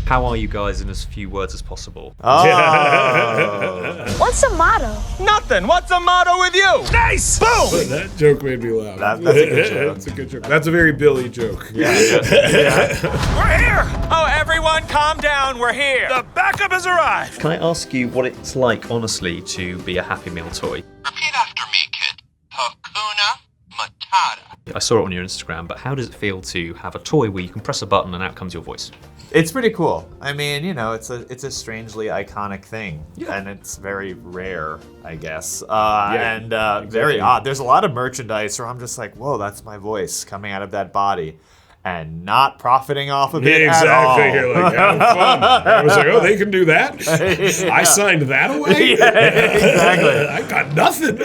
How are you guys in as few words as possible? What's the motto? Nothing. What's the motto with you? Nice. Boom. That joke made me laugh. That's a good joke. That's a good joke. That's a very Billy joke. We're here. Oh, everyone, calm down. We're here. The backup has arrived. Can I ask you what it's like, honestly, to be a Happy Meal toy? Repeat after me, kid. Hakuna Matata. I saw it on your Instagram, but how does it feel to have a toy where you can press a button and out comes your voice? It's pretty cool. I mean, you know, it's a strangely iconic thing, and it's very rare, I guess, very odd. There's a lot of merchandise where I'm just like, whoa, that's my voice coming out of that body, and not profiting off of it at all. Exactly. You're like, having fun. I was like, oh, they can do that? I signed that away? Exactly. I got nothing.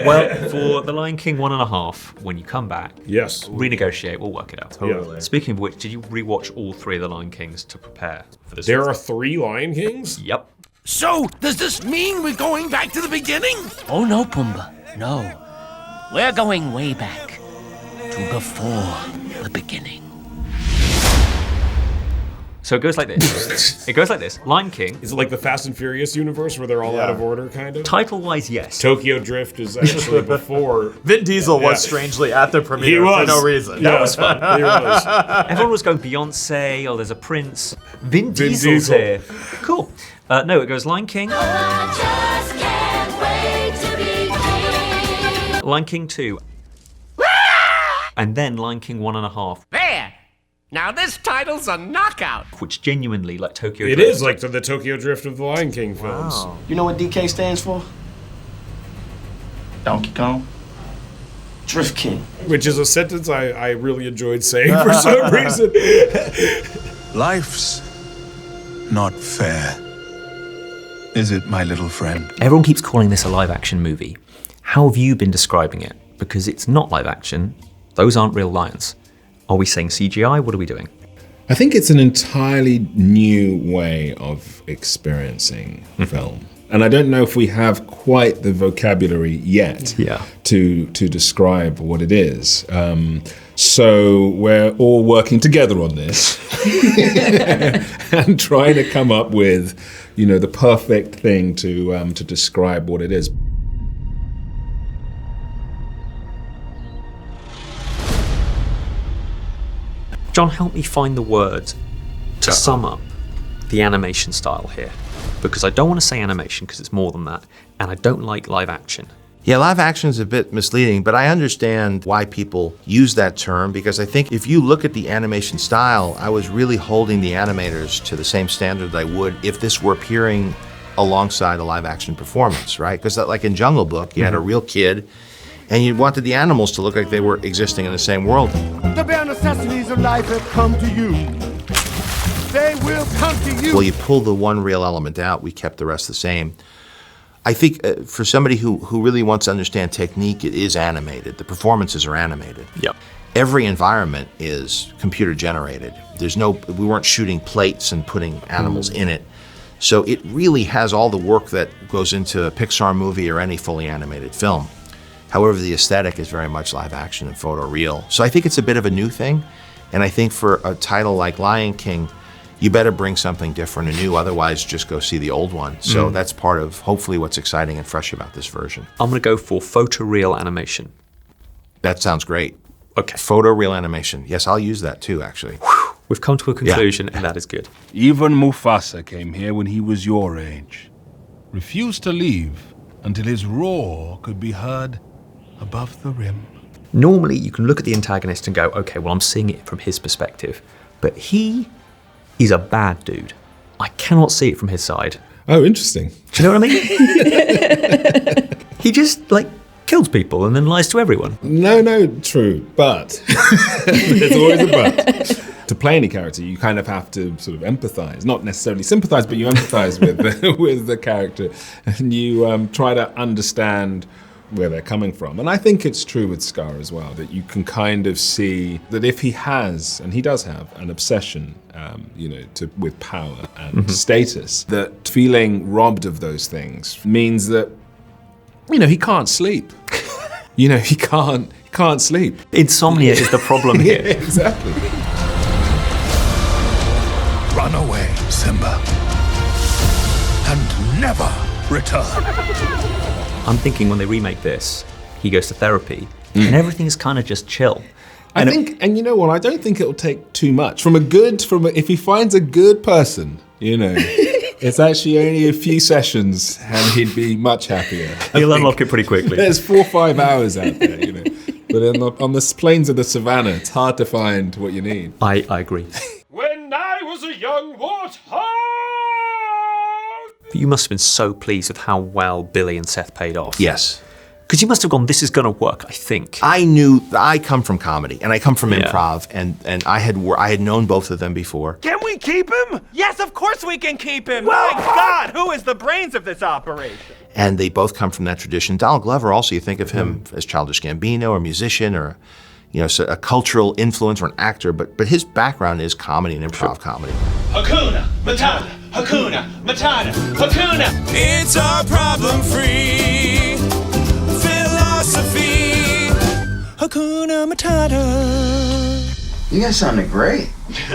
Well, for The Lion King 1.5, when you come back, Yes. renegotiate, we'll work it out. Totally. Speaking of which, did you rewatch all 3 of The Lion Kings to prepare for this? There are 3 Lion Kings? Yep. So, does this mean we're going back to the beginning? Oh no, Pumbaa, no. We're going way back to before the beginning. So it goes like this. It goes like this. Lion King. Is it like the Fast and Furious universe where they're all out of order, kind of? Title-wise, yes. Tokyo Drift is actually before. Vin Diesel was strangely at the premiere for no reason. That was fun. He was. Everyone was going Beyonce, oh, there's a Prince. Vin Diesel's Diesel. here. Cool. No, it goes Lion King. Lion King 2. And then Lion King 1.5. There! Now this title's a knockout. Which genuinely, like Tokyo It Drift. is like the Tokyo Drift of the Lion King films. Wow. You know what DK stands for? Donkey Kong. Drift King. Which is a sentence I really enjoyed saying for some reason. Life's not fair. Is it, my little friend? Everyone keeps calling this a live-action movie. How have you been describing it? Because it's not live-action. Those aren't real lions. Are we saying CGI? What are we doing? I think it's an entirely new way of experiencing film. And I don't know if we have quite the vocabulary yet to describe what it is. So we're all working together on this and trying to come up with, you know, the perfect thing to describe what it is. John, help me find the word to sum up the animation style here. Because I don't want to say animation because it's more than that, and I don't like live action. Yeah, live action is a bit misleading, but I understand why people use that term, because I think if you look at the animation style, I was really holding the animators to the same standard that I would if this were appearing alongside a live action performance, right? Because like in Jungle Book, you had a real kid, and you wanted the animals to look like they were existing in the same world. The bare necessities of life have come to you. They will come to you. Well, you pull the one real element out, we kept the rest the same. I think for somebody who really wants to understand technique, it is animated. The performances are animated. Yep. Every environment is computer generated. We weren't shooting plates and putting animals in it. So it really has all the work that goes into a Pixar movie or any fully animated film. However, the aesthetic is very much live action and photo real. So I think it's a bit of a new thing. And I think for a title like Lion King, you better bring something different and new, otherwise just go see the old one. So that's part of hopefully what's exciting and fresh about this version. I'm going to go for photoreal animation. That sounds great. Okay. Photoreal animation. Yes, I'll use that too, actually. We've come to a conclusion, and that is good. Even Mufasa came here when he was your age. Refused to leave until his roar could be heard above the rim. Normally, you can look at the antagonist and go, okay, well, I'm seeing it from his perspective. But he is a bad dude. I cannot see it from his side. Oh, interesting. Do you know what I mean? He just, like, kills people and then lies to everyone. No, true. But there's always a but. To play any character, you kind of have to sort of empathize. Not necessarily sympathize, but you empathize with the character. And you try to understand where they're coming from. And I think it's true with Scar as well, that you can kind of see that if he has, and he does have, an obsession, with power and status, that feeling robbed of those things means that, he can't sleep. He can't can't sleep. Insomnia is the problem here. Exactly. Run away, Simba, and never return. I'm thinking when they remake this, he goes to therapy, and everything's kind of just chill. I think, and you know what? I don't think it'll take too much if he finds a good person, you know. It's actually only a few sessions, and he'd be much happier. He'll unlock it pretty quickly. There's 4 or 5 hours out there, you know. But on the plains of the savannah, it's hard to find what you need. I agree. When I was a young warthog! You must have been so pleased with how well Billy and Seth paid off. Yes. Because you must have gone, this is going to work, I think. I knew I come from comedy and I come from improv, and I had known both of them before. Can we keep him? Yes, of course we can keep him. My God, who is the brains of this operation? And they both come from that tradition. Donald Glover, also, you think of him as Childish Gambino, or a musician, or so a cultural influence, or an actor, but his background is comedy and improv comedy. Hakuna Matata, Hakuna Matata, Hakuna. It's our problem-free philosophy. Hakuna Matata. You guys sounded great.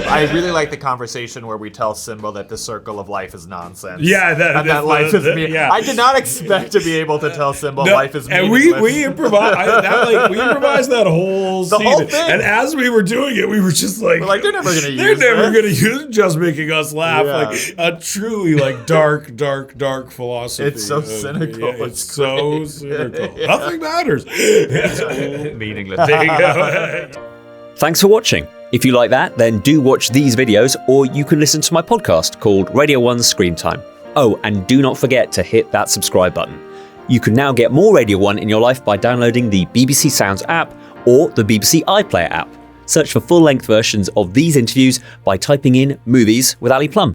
I really like the conversation where we tell Simba that the circle of life is nonsense. Yeah, that life is meaningless. yeah. I did not expect to be able to tell Simba life is and meaningless. we improvised that whole The scene. whole thing. And as we were doing it, we were just like, We're like, they're never gonna use They're never this. gonna use it, just making us laugh. Yeah. Like a truly dark philosophy. It's so cynical. Yeah, it's It's so great. cynical. Yeah. Nothing matters. Meaningless. There you go. Thanks for watching. If you like that, then do watch these videos, or you can listen to my podcast called Radio 1's Screen Time. Oh, and do not forget to hit that subscribe button. You can now get more Radio 1 in your life by downloading the BBC Sounds app or the BBC iPlayer app. Search for full-length versions of these interviews by typing in Movies with Ali Plumb.